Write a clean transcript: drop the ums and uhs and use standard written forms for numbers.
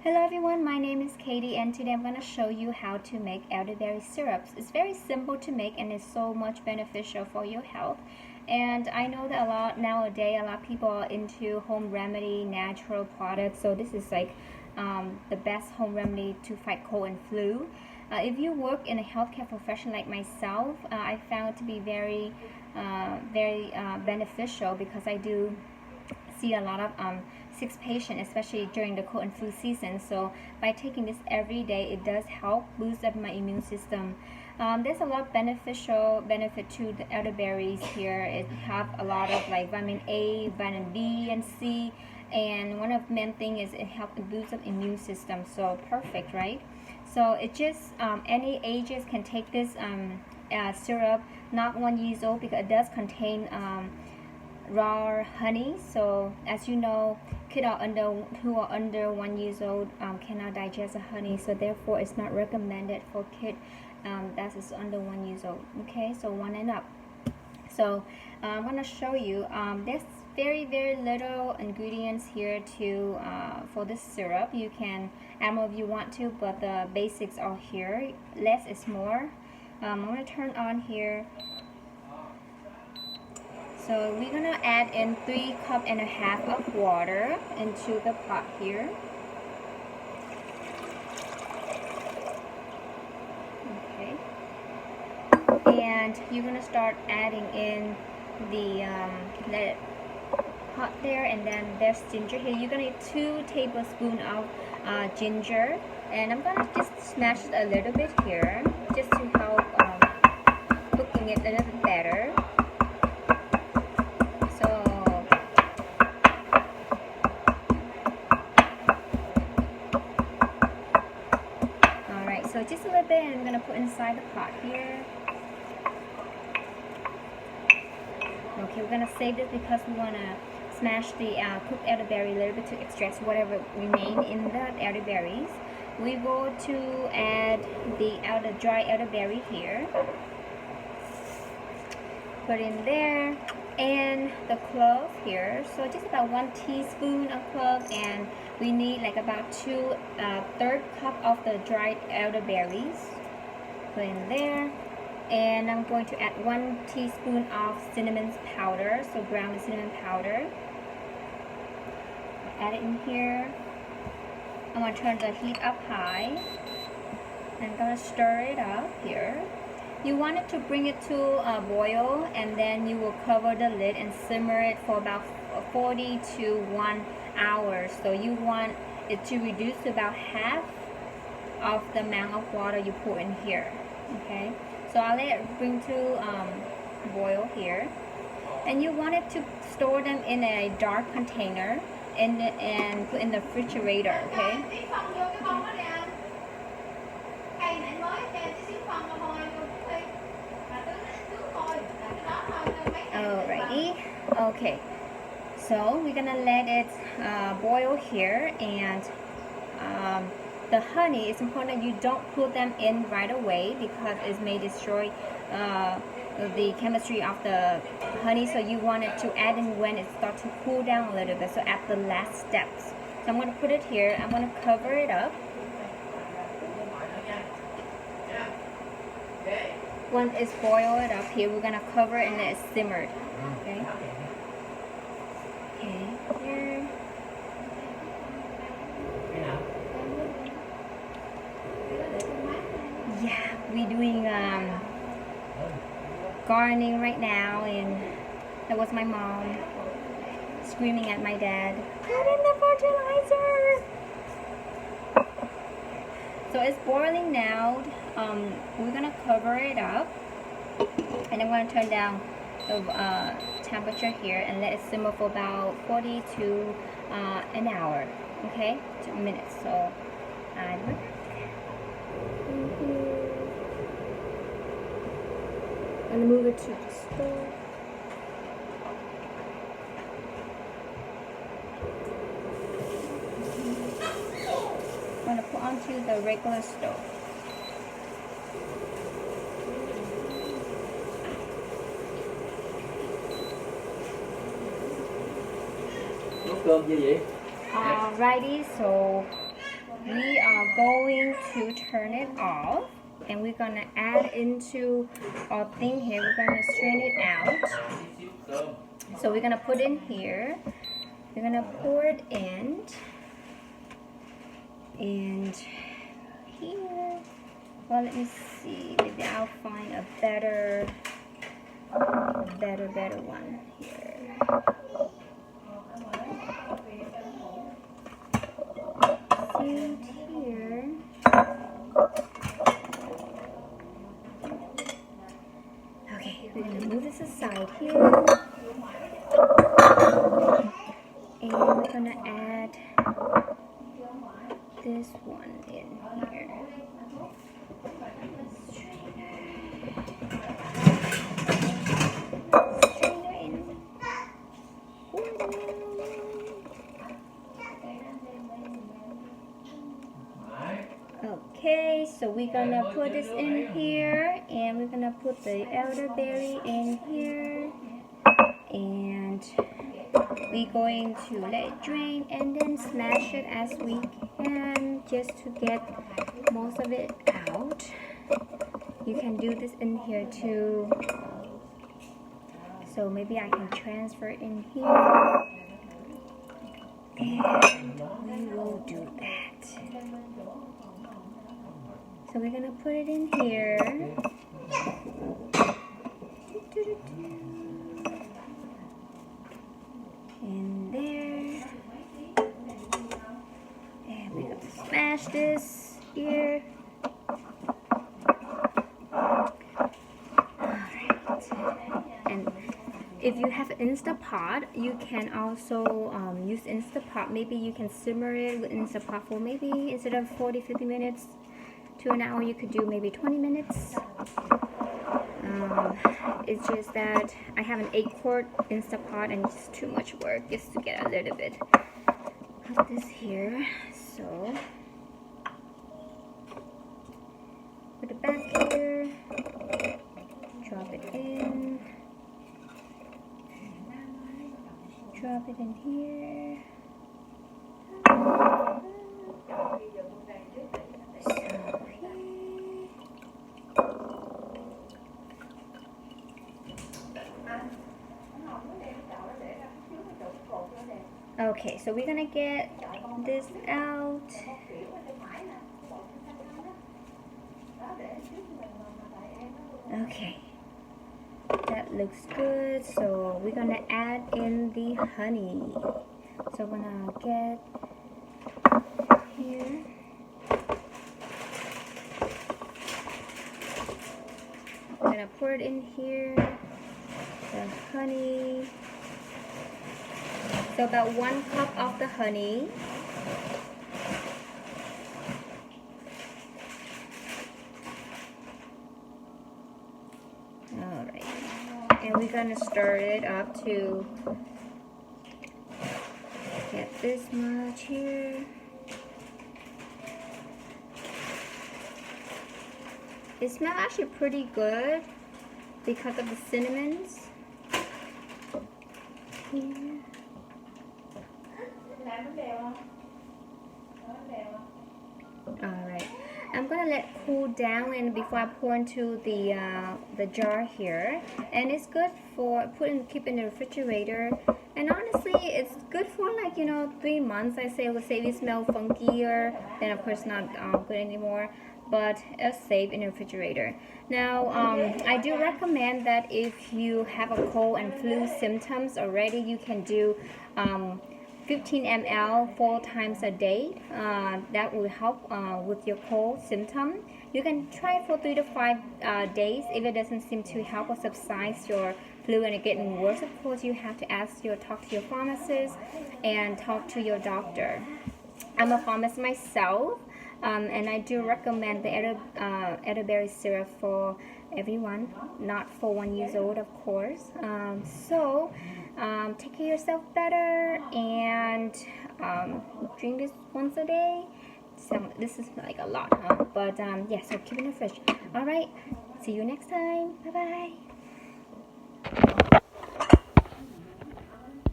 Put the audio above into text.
Hello everyone, my name is Katie and today I'm going to show you how to make elderberry syrups. It's very simple to make and it's so much beneficial for your health. And I know that nowadays a lot of people are into home remedy, natural products. So this is like the best home remedy to fight cold and flu. If you work in a healthcare profession like myself, I found it to be very beneficial because I do see a lot of sick patients, especially during the cold and flu season. So by taking this every day, it does help boost up my immune system. There's a lot of benefit to the elderberries here. It have a lot of like vitamin A, vitamin B, and C, and one of the main thing is it helps boost up immune system. So perfect, right? So it just any ages can take this syrup, not 1 year old, because it does contain raw honey. So as you know, kids who are under 1 year old cannot digest the honey, so therefore it's not recommended for kids that is under 1 year old. Okay, so 1 and up. So I'm going to show you there's very little ingredients here to for this syrup. You can add more if you want to, but the basics are here. Less is more. I'm going to turn on here. So we're gonna add in 3.5 cups of water into the pot here. Okay. And you're gonna start adding in the let it hot there, and then there's ginger here. You're gonna need 2 tablespoons of ginger, and I'm gonna just smash it a little bit here, just to help cooking it a little bit better. So just a little bit, and I'm going to put inside the pot here. Okay, we're going to save this because we want to smash the cooked elderberry a little bit to extract whatever remain in the elderberries. We go to add the dry elderberry here. Put in there, and the clove here. So just about 1 teaspoon of clove, and we need like about 2/3 cup of the dried elderberries. Put in there, and I'm going to add 1 teaspoon of cinnamon powder, so ground cinnamon powder. Add it in here. I'm going to turn the heat up high. I'm going to stir it up here. You want it to bring it to a boil, and then you will cover the lid and simmer it for about 40 to 1 hour. So you want it to reduce to about half of the amount of water you put in here. Okay, so I'll let it bring to boil here, and you want it to store them in a dark container and put in the refrigerator. Okay. Alrighty, okay, so we're gonna let it boil here, and the honey, it's important that you don't put them in right away because it may destroy the chemistry of the honey. So you want it to add in when it starts to cool down a little bit, so at the last steps. So I'm going to put it here. I'm going to cover it up. Once it's boiled up here, we're going to cover it and let it simmer. Okay. Okay. Here. Yeah, we're doing gardening right now, and that was my mom screaming at my dad, "Put in the fertilizer!" So it's boiling now. We're gonna cover it up, and I'm gonna turn down the temperature here and let it simmer for about 40 to an hour. Okay, 2 minutes. So I'm gonna move it to the stove. I'm gonna put onto the regular stove. Nấu cơm chưa vậy? Alrighty, so we are going to turn it off, and we're gonna add into our thing here. We're gonna strain it out. So we're gonna put in here. We're gonna pour it in, and here. Well, let me see. Maybe I'll find a better one here. See here. Okay, we're gonna move this aside here, and we're gonna add this one in here. Okay, so we're gonna put this in here, and we're gonna put the elderberry in here, and we're going to let it drain and then smash it as we can just to get most of it out. You can do this in here too. So maybe I can transfer it in here, and we will do that. So we're gonna put it in here. In there. And we're gonna smash this here. Alright. And if you have Instapot, you can also use Instapot. Maybe you can simmer it with Instapot for maybe instead of 40-50 minutes to an hour, you could do maybe 20 minutes. It's just that I have an 8-quart Instapot and it's too much work just to get a little bit of this here. So put it back here, drop it in, drop it in here. Okay, so we're gonna get this out. Okay, that looks good. So we're gonna add in the honey. So I'm gonna get here. I'm gonna pour it in here. The honey. So about 1 cup of the honey. Alright. And we're gonna stir it up to get this much here. It smells actually pretty good because of the cinnamons. Here. Alright, I'm gonna let it cool down and before I pour into the jar here. And it's good for keep in the refrigerator. And honestly, it's good for like 3 months. I say, let's say if it smells funkier, then of course not good anymore. But it's safe in the refrigerator. Now, I do recommend that if you have a cold and flu symptoms already, you can do 15 ml 4 times a day. That will help with your cold symptom. You can try it for 3 to 5 days. If it doesn't seem to help or subside your flu and it getting worse, of course you have to talk to your pharmacist and talk to your doctor. I'm a pharmacist myself, and I do recommend the elderberry syrup for everyone, not for 1 year old, of course. Take care of yourself better and drink this once a day. So this is like a lot, huh? But yeah, so keep it in the fridge. All right, see you next time. Bye bye.